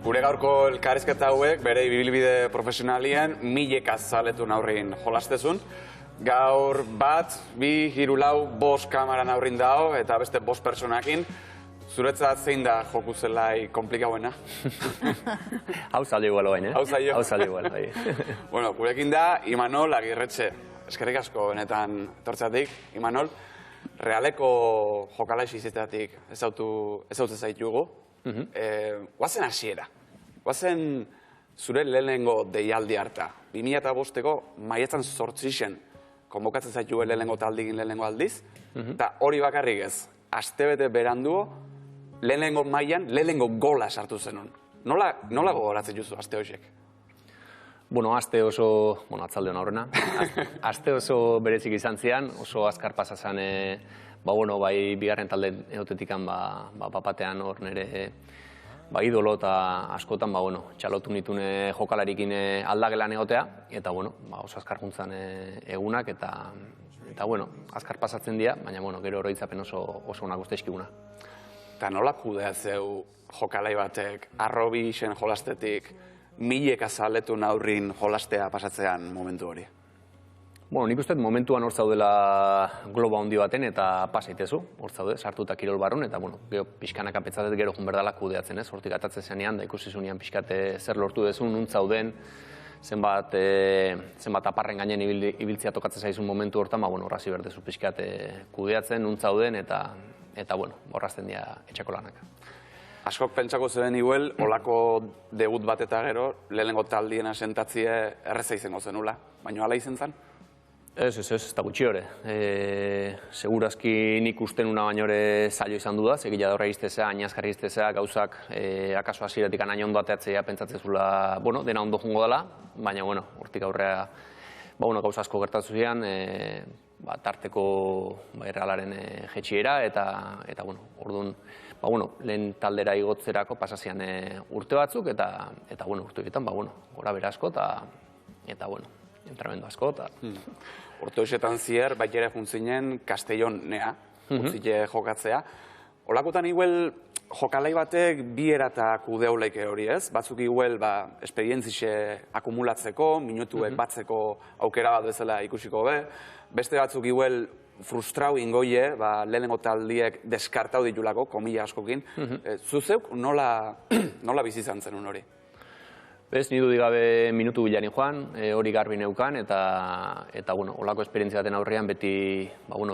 Gure gaurko elkarrizketa hauek bere ibilbide profesionalien mileka zaletu aurrin jolastezun. Gaur bat, bi, hiru, lau, 5 kamaran aurrin dao eta beste 5 personakin. Zuretzat zein da joku zelai komplikauena? Hau zale igual bain, eh? Hau zaio? Hau zale igual, bai. Bueno, gurekin da Imanol Agirretxe. Eskerrik asko benetan etortzatik, Imanol. Realeko jokalaix izetatik ezautzen zaitugu. Guazen hasiera. Guazen zure lehenengo deialdi harta. 2005ko maiatzan 8 konbokatzen zaituen lehenengo taldigin lehenengo aldiz. Eta hori bakarrik ez. Astebete beranduo, lehenengo mailan, lehenengo gola sartu zenun. Nola gogoratzen juzu aste hoxek? Bueno, aste oso, atzaldeon aurrena, aste oso berezik izan zian, oso azkar pasazan, bai bigarren talde eotetikan, papatean hor nire idolo eta askotan, txalotu nitune jokalarikin aldagelan egotea, eta oso azkar juntzan egunak, eta azkar pasatzen dira, baina gero oroitzapen oso onak uste eskiguna. Eta nola kudeatzeu jokalai batek, arrobi isen jolastetik, mileka zaletu aurrin jolastea pasatzean momentu hori? Nik uste momentuan hor zaudela globa handi baten eta pasaitezu, hor zaude, sartuta kirol barrun, eta gero pixkanaka petzatet gero jun berdala kudeatzen, ez? Hortik atatzen zenean, da ikusi zunean pixkate zer lortu dezun, nunt zauden, zenbat aparren gainen ibiltzea tokatzen zaizun momentu hortan, horrazi berdezu pixkate kudeatzen, nunt zauden, eta horrazten dira etxako lanak. Askok pentsako zuen iguel, olako debut bat eta gero, lehenengo taldien asentatzie erreza izango zenula, baina hala izen zen? Ez da gutxi hori. Segurazki nik usten una baino ere zailo izan du da, segila daurra iztezea, ainazkarri iztezea, gauzak akaso hasieratik anain ondo ateatzea pentsatzezula, dena ondo jungo dela, baina hortik aurrea gauza asko gertatu zian, tarteko Realaren jetxiera, eta orduan, lehen taldera igotzerako pasazian urte batzuk, eta urte horietan, gora bera asko, eta entramendu asko. Urte horietan zier, baitera juntzinen Castellon nea, utzile jokatzea. Olakotan iguel jokalai batek bi erata kudeulaik hori ez, batzuk iguel esperientzixe akumulatzeko, minutuek batzeko aukera bat bezala ikusiko be, beste batzuk iguel frustrau ingoie, lehenengo taldiek deskartau ditulako, komila askokin. Zuzeuk nola bizi izan zenun hori? Bez, nidu digabe minutu bilarin joan, hori garbi neukan, eta olako esperientzia baten aurrean beti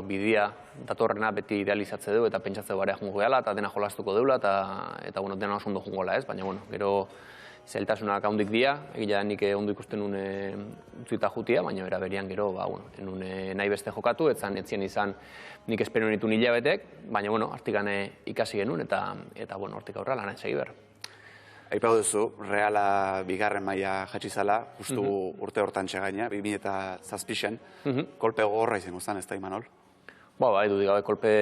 bidea datorrena beti idealizatze du, eta pentsatze barea jungo gehala, eta dena jolastuko deula, eta dena oso ondo jungo gela ez, baina gero zailtasunak haundik dira, egila nik ondo ikusten nun utzita jutia, baina beraberian gero nahi beste jokatu, etzien izan nik espero nitu hilabetek, baina hartikan ikasi genuen, eta hortik aurra lan segi behar. Aipau duzu, Reala bigarren maila jatxizala, justu urte hortan txegaina, 2007, kolpe gogorra izango zen, ez da, Imanol? Edu digabe, kolpe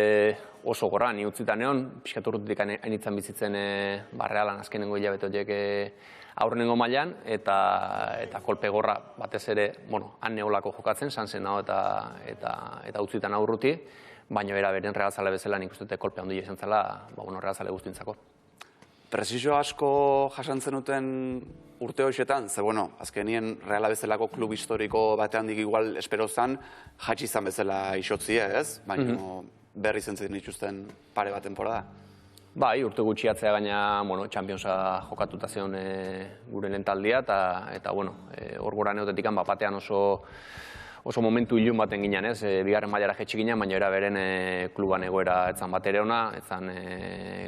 oso gorra, ni utzitan egon, pixkat urrutik hainitzen bizitzen Realan azkenengo hilabete horiek aurrenengo mailan, eta kolpe gorra batez ere, han neolako jokatzen, sanzen dago eta utzitan aurruti, baina beren Realzale bezala nik uste kolpe handia izan zela, Realzale guztintzako. Presizio asko jasantzen duten urte horietan, ze azkenien Reala bezalako klub historiko batean dik igual espero zen, jatsi izan bezala isotzie, ez? Baina berri zentzen dituzten pare bat temporada. Bai, urte gutxiatzea gaina Championsa jokatuta zion gure lehen taldia, eta hor gora neotetikan batean oso momentu ilun baten ginen, ez? Bigarren mailara jetxik ginen, baina beren kluban egoera etzan bat ere ona, etzan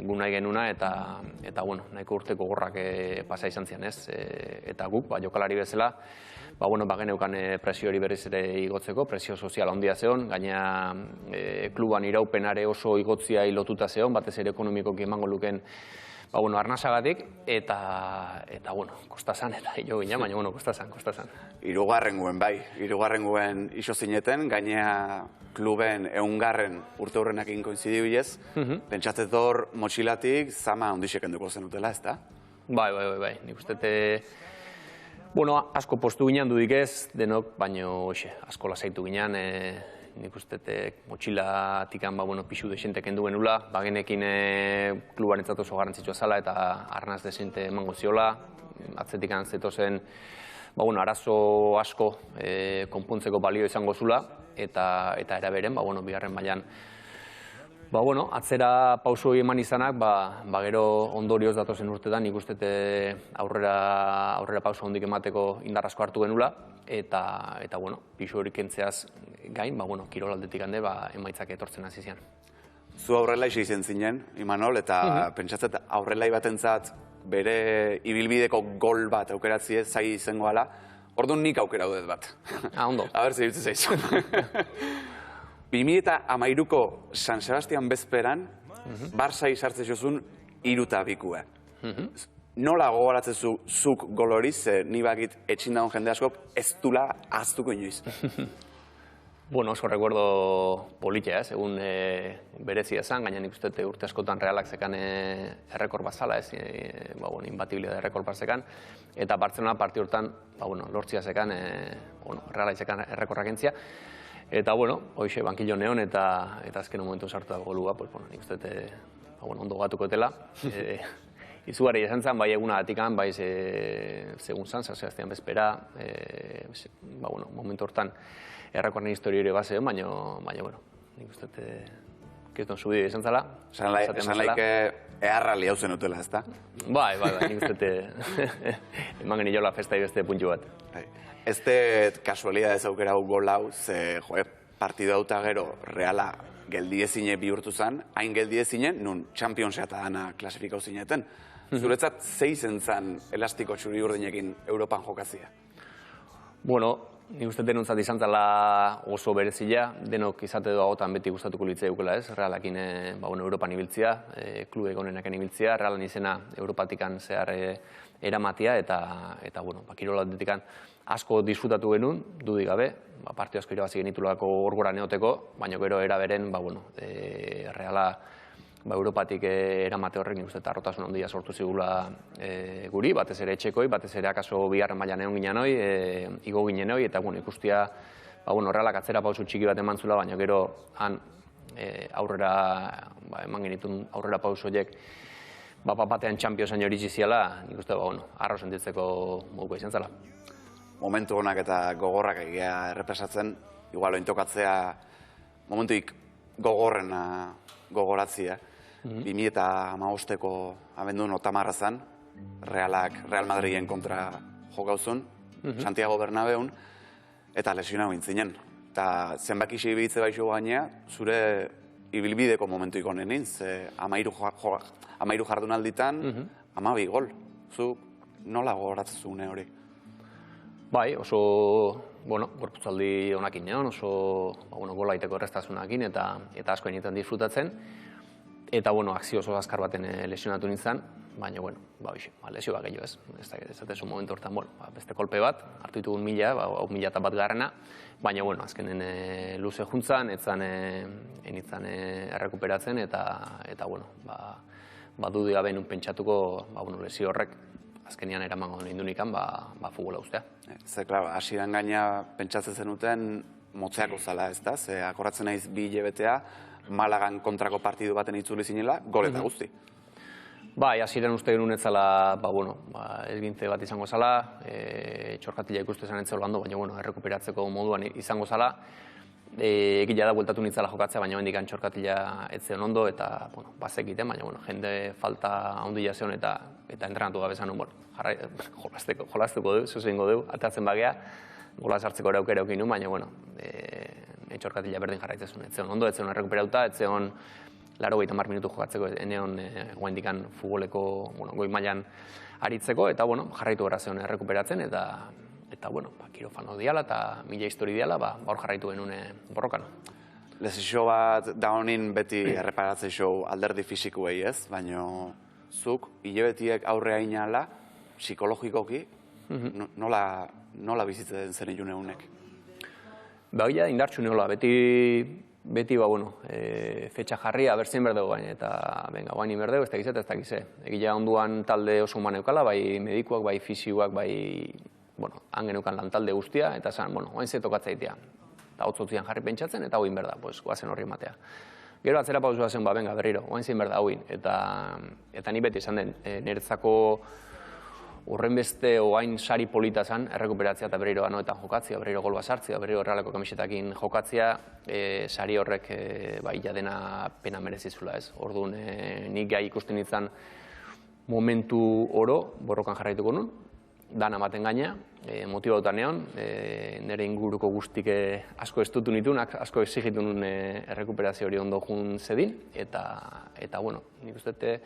gu nahi genuna, eta nahiko urteko gorrak pasa izan zian, ez? Eta guk, jokalari bezala, geneukan presio hori berriz ere igotzeko, presio sozial handia zeon, gaina kluban iraupenare oso igotzia lotuta zeon, batez ere ekonomikoki emango luken arnasagatik, eta kostazan, eta hilo gina, baina kostazan. Hirugarren guen iso zineten, gainea kluben eungarren urte hurrenakin koinzidibilez, pentsatzet hor motxilatik zama ondixek enduko zenutela, ez da? Bai, nik uste asko postu ginen dudik ez, denok, baina asko lasaitu ginen, nik uste motxilatikan pixu desente kendu genula, genekin kluban entzat oso garrantzitsua zala eta arnaz desente emango ziola, atzetikan zetozen arazo asko konpontzeko balio izango zula, eta era beren, bigarren mailan atzera pauso hori eman izanak, gero ondorioz datozen urtetan nik uste aurrera pauso hondik emateko indarrazko hartu genula, eta pixu hori kentzeaz gain, kirolaldetik hande emaitzak etortzen hasi zian. Zu aurrelai izen zinen, Imanol, eta pentsatzet aurrelai batentzat bere ibilbideko gol bat aukeratzi ez zai izango ala, orduan nik aukera dut bat. Ondo. Aber, zirutze zaizu. 2013ko San Sebastian bezperan, Barça izartze jozun 3-2. Nola gogoratzezu zuk gol hori, ze ni bakit etxindagon jende askok ez dula ahaztuko inoiz. Oso recuerdo politia, egun berezia esan, gaina nik uste urte askotan realak zekan errekor bat zala, imbatibilia da errekor bat zekan, eta Barcelona parti hortan lortzia zekan, realak zekan errekorrak entzia. Eta, hoxe, bankillo neon eta azken momentu sartu da golua, nik uste ondo gatuko etela. Izugarri esan zen, bai eguna atikan, bai segun zan, San Sebastian bezpera, momentu hortan errakorren historio ere bazean, baina, nik uste kiston subide izan zela. Esan laike eharrali hau zen utela, ezta? Bai, nik uste eman geniola festa beste puntu bat. Ez dut kasualidad ez aukera gol hau, ze partidu hauta gero reala geldiezine bihurtu zen, hain geldiezinen, nun Championsa eta dana klasifikau zineten. Zuretzat, zeizen zen elastiko txuri urdinekin Europan jokazia? Nik uste denuntzat izan zela oso berezila, denok izate doagotan beti gustatuko litzea eukela ez, Realakin Europan ibiltzia, klubek onenaken ibiltzia, Realan izena Europatikan zehar eramatia, eta kirolatetik asko disfrutatu genuen, dudik gabe, partio asko irabazi genitulako orgora neoteko, baina gero eraberen, Reala Europatik eramate horrek nik uste eta arrotasun handia sortu zigula guri, batez ere etxekoi, batez ere akaso bigarren mailan egon ginen hoi, igo ginen hoi, eta ikustia Realak atzera pausu txiki bat eman zula, baina gero han aurrera, eman genitun aurrera pausu horiek, batean Championsan horitzi ziala, nik uste arro sentitzeko moduko izan zela. Momentu honak eta gogorrak egia errepresatzen, igual ointokatzea momentuik gogorrena gogoratzia. 2015ko abenduen otamarra zen, Real Madriden kontra jokauzun, Santiago Bernabeun, eta lesionago intzinen. Eta zenbaki ibitze baixo gainea, zure ibilbideko momentuik honenin, ze 13 jardunalditan, 12 gol. Zu nola gogoratzen une hori? Bai, oso, gorputzaldi honakin neon, oso gola aiteko erreztasunakin eta asko enietan disfrutatzen. Eta, akzio oso azkar baten lesionatu nintzen, baina, lesio bat gehiago ez. Ez datezu momentu hortan, beste kolpe bat, hartu ditugun 1001 garrana, baina, azkenen luze juntzan, enitzan errekuperatzen, eta, dudik gabe nun pentsatuko, lesio horrek, azkenian eramango nindunikan, futbola ustea. Ze, klaro, hasiran gaina pentsatzen zenuten motzeako zala, ez da? Ze, akorratzen naiz 2 hilabetea, Malagan kontrako partidu baten itzuli zinela, gol eta guzti. Bai, hasiran uste genuen ez zala, ezgintze bat izango zala, txorkatila ikuste zen entzelo bando, baina, errekuperatzeko moduan izango zala. Egila da bueltatu nintzala jokatzea, baina hendikan txorkatila etzeon ondo, eta, bazekiten, baina, jende falta handia zeon eta entrenatu gabe zanun, jolaztuko du, zuzengo du, atatzen bagea, gola sartzeko ere aukera eukin nuen, baina, txorkatila berdin jarraitzezun, etzeon ondo, etzeon errekuperauta, etzeon 80 minutu jokatzeko, eneon guaindikan futboleko goi mailan aritzeko, eta jarraitu gara zeon errekuperatzen, eta kirofano diala eta mila histori diala, hor jarraitu genuen borrokan. Lesio bat da honin beti erreparatzen show alderdi fisikuei ez, baina zuk hilabetiek aurrea inala, psikologikoki, nola bizitzen zen ilune honek? Baina indartxu neola, beti, fetxa jarria, berzein berdeu gain, eta guain inberdeu, ez da gizet, ez da gizet. Egia onduan talde oso human eukala, bai medikuak, bai fisioak, bai, han geneukan lan talde guztia, eta zan, oain ze tokatzea itea. eta hotzotzian jarri pentsatzen, eta hoin berda, goazen horri ematea. Gero atzera pausua zen, benga, berriro, oain zein berda, hoin, eta ni beti esan den, niretzako horren beste oain sari polita zen, errekuperatzea eta berriro anoetan jokatzea, berriro golba sartzea, berriro Realeko kamisetakin jokatzea, sari horrek ja dena pena merezizula ez. Orduan, nik gai ikusten nintzen momentu oro, borrokan jarraituko nun, dana ematen gaina, motibauta neon, nire inguruko guztik asko estutu nitunak, asko exigitu nun errekuperazio hori ondo jun zedin, eta bueno, nik uste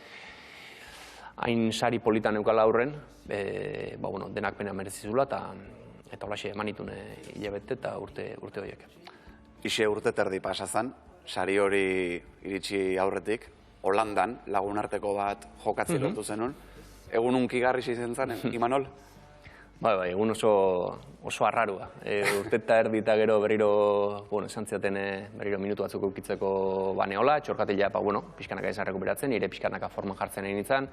hain sari politan eukala aurren, denak pena merezizula, eta holaxe emanitun hilabete eta urte horiek. Ixe urte terdi pasazan, sari hori iritsi aurretik, Holandan lagunarteko bat jokatzi lortu zenun. Egun unkigarri izen zen, Imanol? Bai, egun oso arrarua. Urte eta erdi eta gero berriro, esan ziaten berriro minutu batzuk eukitzeko baneola, txorkatila, pixkanaka izan rekuperatzen, nire pixkanaka forman jartzen egin nintzen,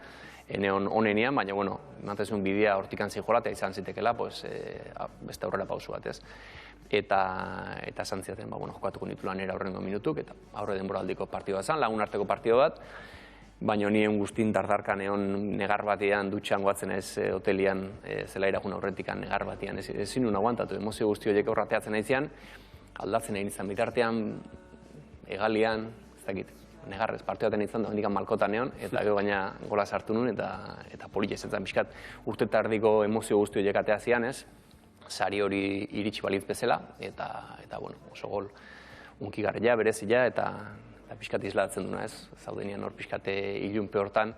eneon onenian, baina, emantezun bidea hortikan ziholatea izan zitekela, beste aurrera pausu bat, ez. Eta esan ziaten, jokatuko nitula nire aurrengo minutuk, eta aurre denboraldiko partidua zen, lagunarteko partido bat, baina nien guztin dardarkan egon negar batean dutxan goatzen ez hotelian zela irajun aurretikan negar batean. Ezin nun aguantatu, emozio guzti horiek aurrateatzen nahizean, aldatzen egin izan bitartean, egalian, ez dakit, negarrez partioaten izan da, hendikan malkotan egon, eta gero gaina gola sartu nun, eta politxe zentzen pixkat urte eta erdiko emozio guzti horiek ateazian ez, sari hori iritsi balitz bezala, eta oso gol unkigarria, berezia, eta pixkat islatzen duna ez, zaudenian hor pixkate ilunpe hortan,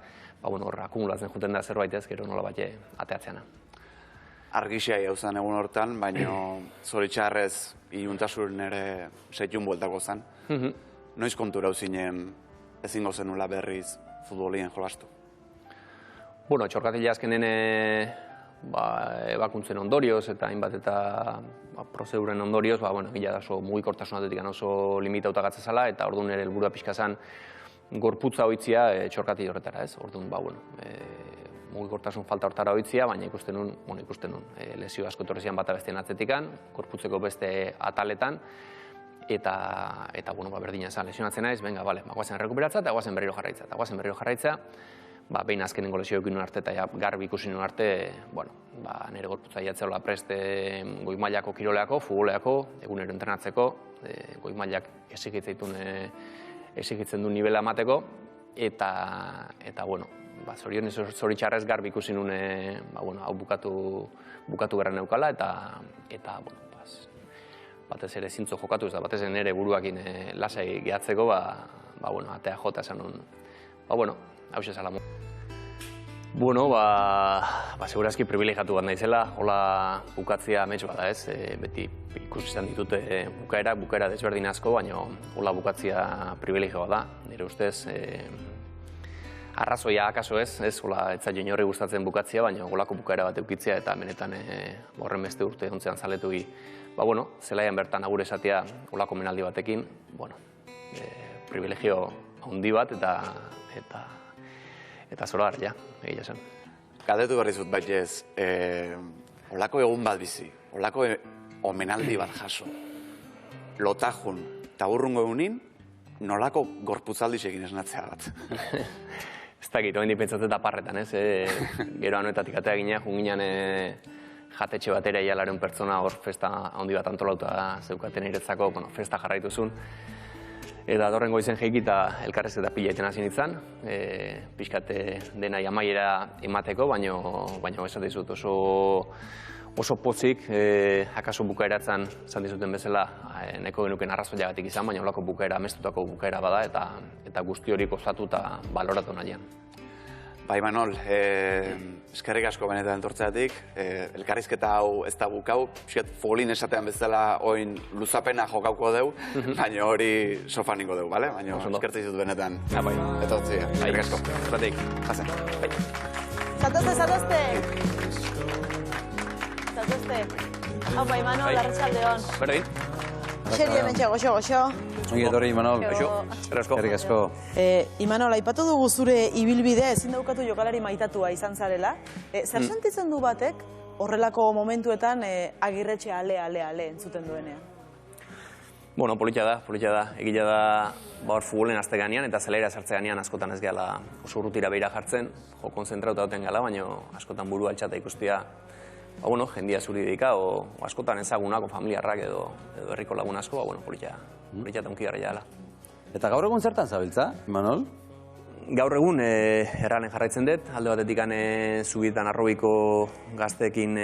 hor akumulatzen juten da zerbait ez, gero nola bat ateatzeana. Argixia jauzan egun hortan, baina zoritxarrez iluntasun ere setxun bueltako zen. Noiz kontura uzinen ezingo zenula berriz futbolien jolastu? Txorkatila azkenen ebakuntzen ondorioz eta hainbat eta prozeduren ondorioz, gila da oso mugikortasunatetik oso limitauta gatzazala, eta orduan ere helburua pixka zen gorputza hoitzia txorkati horretara, ez? Orduan, mugikortasun falta hortara hoitzia, baina ikusten nun lesio asko torrezian bata bestien atzetikan, gorputzeko beste ataletan, eta berdina zen lesionatzen naiz, guazen errekuperatza eta guazen berriro jarraitza, behin azkenengo lesioekin nuen arte eta garbi ikusi nuen arte, nire gorputza jatzeola preste goi mailako kiroleako, futboleako, egunero entrenatzeko, goi mailak exigitzen du nivela emateko, eta zorionez zoritxarrez garbi ikusi nuen hau bukatu beharra neukala, eta batez ere zintzo jokatu ez da, batez ere nire buruakin lasai gehatzeko, atea jota esan nuen, hau zala. Segurazki privilegiatu bat naizela, hola bukatzea amets bada ez, beti ikusi izan ditute bukaera desberdin asko, baina hola bukatzea privilegioa da, nire ustez, arrazoia akaso ez, hola ez zailo inorri gustatzen bukatzea, baina holako bukaera bat eukitzea eta benetan horren beste urte ontzean zaletugi, zelaian bertan agur esatea holako menaldi batekin, privilegio handi bat eta zorar, egia zen. Galdetu berri zut baitez, holako egun bat bizi, holako omenaldi bat jaso, lotajun, eta urrungo egunin, nolako gorputzaldi egin esnatzea bat. Ez dakit, oen dipentzatzen da parretan, ez? Gero anuetatik atea ginean, junginan jatetxe batera ialaren pertsona hor festa handi bat antolauta zeukaten iretzako, festa jarraituzun. Eta dorren goizen jeiki eta elkarrez eta pila iten hasi nintzen, pixkate denai amaiera emateko, baina esan dizut oso pozik, akaso bukaeratzen esan dizuten bezala, nahiko genuken arrazoiagatik izan, baina holako bukaera, amestutako bukaera bada, eta guzti hori gozatu eta baloratu nahian. Imanol, eskerrik asko benetan entortzeatik, elkarrizketa hau ez da bukau, futbolin esatean bezala oin luzapena jokauko deu, baina hori sofan ningo deu, bale? Baina eskertzei zut benetan etortzea. Eskerrik asko. Zeratik. Jazen. Zatozte! Hau, Imanol, arratsaldeon. Berdin. Xeri hemen goxo. Ongi etorri, Imanol. Eskerrik asko. Imanol, aipatu dugu zure ibilbidea ezin daukatu jokalari maitatua izan zarela. Zer sentitzen du batek horrelako momentuetan Agirretxe ale entzuten duenean? Bueno, polita da. Egila da, hor futbolen azte ganean eta zelaira sartze ganean askotan ez gehala oso urrutira behira jartzen, jo konzentrauta duten gala, baina askotan buru altxata ikustia, jendia zuri dedika, o askotan ezagunak, o familiarrak edo herriko lagun asko, polita eta unki gara jala. Eta gaur egun zertan zabiltza, Imanol? Gaur egun erranen jarraitzen dut, alde batetik zubietan arrobiko gazteekin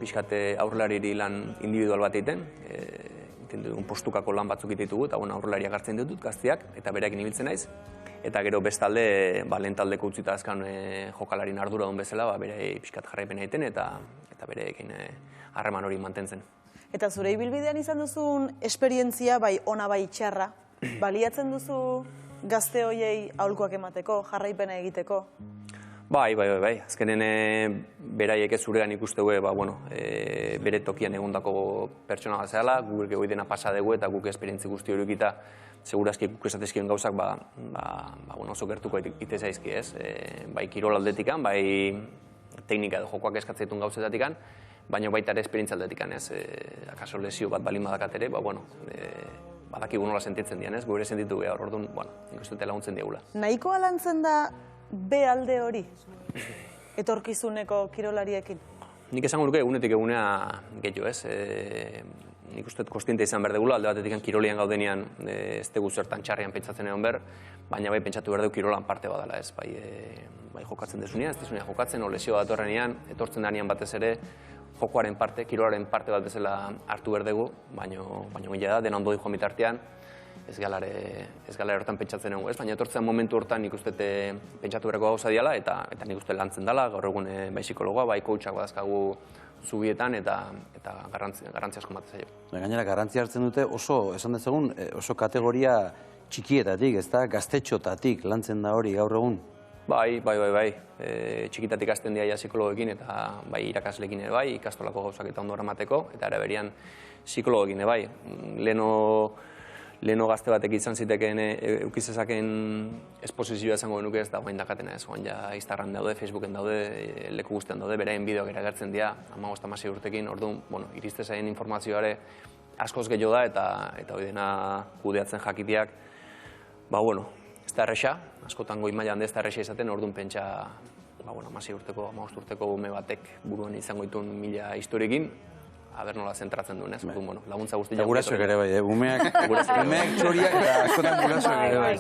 pixkate aurrelariri lan individual bat egiten, postukako lan batzuk ditugu, eta aurrelariak hartzen ditut gazteak, eta bereakin ibiltzen naiz. Eta gero bestalde, lehen taldeko utzita azkan jokalarin ardura duen bezala, bere pixkat jarraipen egiten eta bereekin harreman hori mantentzen. Eta zure ibilbidean izan duzun esperientzia, bai ona bai txarra, baliatzen duzu gazte hoiei aholkuak emateko, jarraipena egiteko? Bai. Azkenen beraiek ez zurean ikustegue, bere tokian egondako pertsona bat zehala, guk egoi dena pasa dugu eta guk esperientzi guzti hori egita, segurazki guk esatezkien gauzak oso gertuko ite zaizki, ez? Bai kirol aldetikan, bai teknika edo jokoak eskatzaitun gauzetatik, baina baita ere esperientzia aldetikan, ez? Akaso lesio bat balin badakat ere, badakigu nola sentitzen dian, ez? Gure sentitu geha hor, orduan, nik uste laguntzen diagula. Nahiko alantzen da be alde hori, etorkizuneko kirolariekin? Nik esango nuke egunetik egunea gehiago, ez? Nik uste kostiente izan behar degula, alde batetik kirolian gaudenean ez dugu zertan txarrian pentsatzen egon behar, baina bai pentsatu behar dugu kirolan parte badala, ez? Bai jokatzen desunean, ez desunean jokatzen, o lesio bat horrenean, etortzen danean batez ere, jokoaren parte, kirolaren parte bat bezala hartu behar dugu, baina gila da, dena ondo joan bitartean, ez galare hortan pentsatzen egon, ez? Baina etortzen momentu hortan nik uste pentsatu beharko gauza diala, eta nik uste lantzen dela, gaur egun bai psikologoa, bai coachak badazkagu zubietan, eta garrantzi asko matez zaio. Gainera, garrantzi hartzen dute oso, esan dezagun, oso kategoria txikietatik, ez da, gaztetxotatik lantzen da hori gaur egun? Bai. Txikitatik hasten dira psikologoekin eta bai irakasleekin ere bai, ikastolako gauzak eta ondo eramateko, eta ere berian psikologoekin ere bai. Leheno gazte batek izan zitekeen eukizezaken esposizioa esango genuke ez da guain dakatena ez. Guain ja Instagram daude, Facebooken daude, leku guztian daude, beraien bideoak ere agertzen dira, 15-16 urtekin, orduan, iriste zaien informazioare askoz gehiago da eta hori dena kudeatzen jakitiak, ez da erresa, askotan goi mailan ez da erresa izaten, orduan pentsa, 16 urteko, 15 urteko ume batek buruan izango dituen 1000 historiekin, haber nola zentratzen duen, ez? Laguntza guztiak. Gurasoek ere bai, umeak txoriak eta askotan gurasoek ere bai,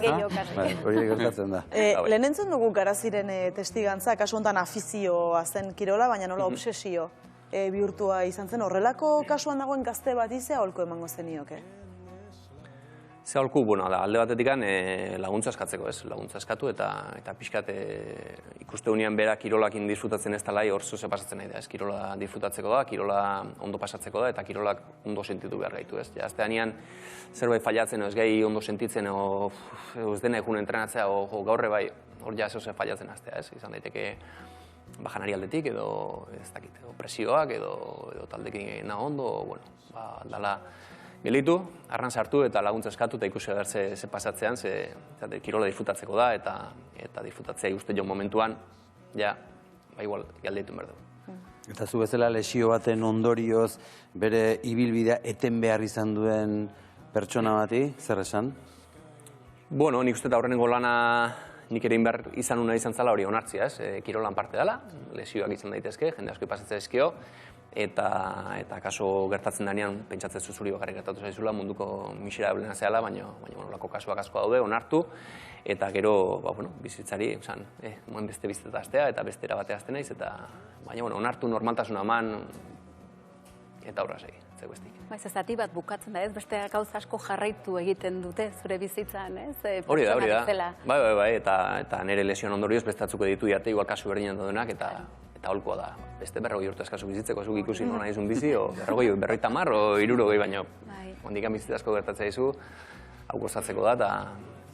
ez? Hori gertatzen da. Lehen entzun dugu Garaziren testigantza, kasu honetan afizioa zen kirola, baina nola obsesio bihurtua izan zen. Horrelako kasuan dagoen gazte bat izea aholku emango zenioke? Ze aholku, alde batetik laguntza eskatzeko, ez? Laguntza eskatu eta pixkat ikuste unian bera kirolakin disfrutatzen ez talai hor zoze pasatzen nahi da, ez? Kirola disfrutatzeko da, kirola ondo pasatzeko da eta kirolak ondo sentitu behar gaitu, ez? Azte hanean zerbait fallatzen, ez gai ondo sentitzen, ez dena egun entrenatzea, gaurre bai, hor ja zoze fallatzen aztea, ez? Izan daiteke bajanari aldetik edo, ez dakit, presioak edo taldekin ondo, dala gelitu, arran sartu eta laguntza eskatu eta ikusi behar ze pasatzean, kirola disfrutatzeko da eta disfrutatzea uste jo momentuan, igual, galdetu behar dugu. Eta zu bezala lesio baten ondorioz bere ibilbidea eten behar izan duen pertsona bati, zer esan? Nik uste eta horrenengo lana nik ere behar izan una izan zala hori onartzia, ez? Kirolan parte dela, lesioak izan daitezke, jende asko pasatzea ezkio, eta kaso gertatzen denean pentsatzen zuzuri bakarrik gertatu zaizula munduko miserablena zehala, baina olako kasuak asko daude, onartu, eta gero bizitzari, moen beste biziteta astea eta bestera batea azte naiz, baina onartu normaltasuna eman eta horra segi, zego estik. Zati bat bukatzen da ez, beste gauza asko jarraitu egiten dute zure bizitzan, ez? Hori da. Bai, eta nire lesioan ondorioz bestatzuko ditu diate, igual kasu berdinan daudenak, eta holkoa da. Beste 40 urte eskazu bizitzeko, zuk ikusi nona izun bizi, o 40, 50, o 60 baina ondikan bizitazko gertatzea izu, hau gozatzeko da,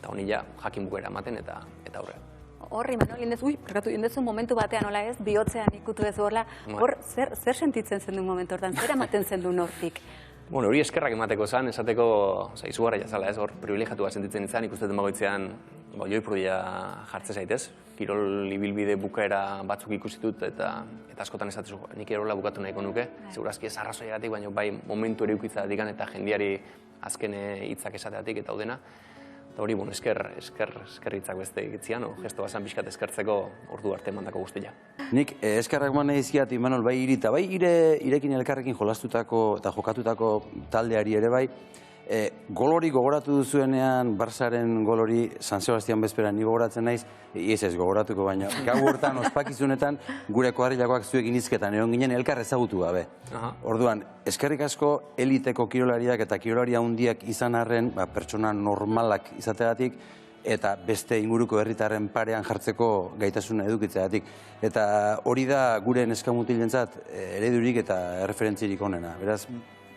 eta honi jakin bukera ematen, eta aurre. Horri, Manol, indezu momentu batean, hola ez, bihotzean ikutu ez horla, hor, zer sentitzen zen du momentu hortan, zer ematen zen du nortik? Hori eskerrak emateko zen, esateko, izugarra jazala ez, hor privilegiatua sentitzen izan, ikusteten bagoitzean, joi prodia jartze zaitez, kirol ibilbide bukaera batzuk ikusi dut, eta askotan esatezu, nik kirola bukatu nahiko nuke, segurazki ez arrazoiagatik, baina bai momentu ere ukitzatik eta jendiari azken hitzak esateatik eta udena. Eta hori, esker hitzak beste egitzian, gesto bazan pixkat eskertzeko ordu arte mandako guztia. Nik eskerrak eman nahi dizkiat, Imanol, bai iri eta bai irekin elkarrekin jolastutako eta jokatutako taldeari ere bai, gol hori gogoratu duzuenean, Barsaren gol hori San Sebastian bezperan ni gogoratzen naiz, ez gogoratuko, baina gau hortan ospakizunetan gure kuadrilakoak zuekin hizketan egon ginen elkar ezagutu gabe. Orduan, eskerrik asko eliteko kirolariak eta kirolari handiak izan arren, pertsona normalak izateagatik, eta beste inguruko herritarren parean jartzeko gaitasuna edukitzeagatik. Eta hori da gure neskamutilentzat eredurik eta erreferentzirik onena, beraz,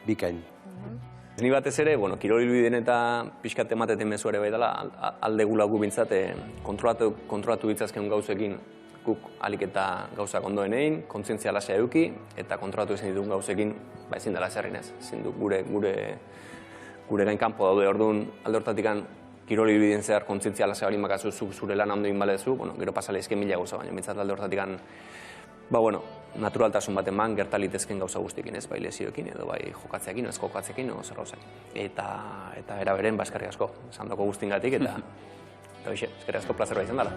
bikain. Ni batez ere, kirol ibilbideen eta pixkat emateten mezu ere bai dela, alde gula gu bintzat, kontrolatu ditzazken gauzekin guk alik eta gauzak ondoen egin, kontzientzia lasea eduki, eta kontrolatu ezin ditugun gauzekin, ezin dela zerrin ez. Ezin du gure gain kanpo daude, orduan alde hortatik kirol ibilbideen zehar kontzientzia lasea hori makazu zure lan handu egin balezu, gero pasale ezken mila gauza, baina bintzat alde hortatik naturaltasun bat eman gertalitezken gauza guztiekin ez, bai lesioekin edo bai jokatzeekin, ez jokatzeekin, edo zer gauzak. Eta era beren, eskerrik asko, esandako guztiengatik, eta eskerrik asko, plazerra izan dela.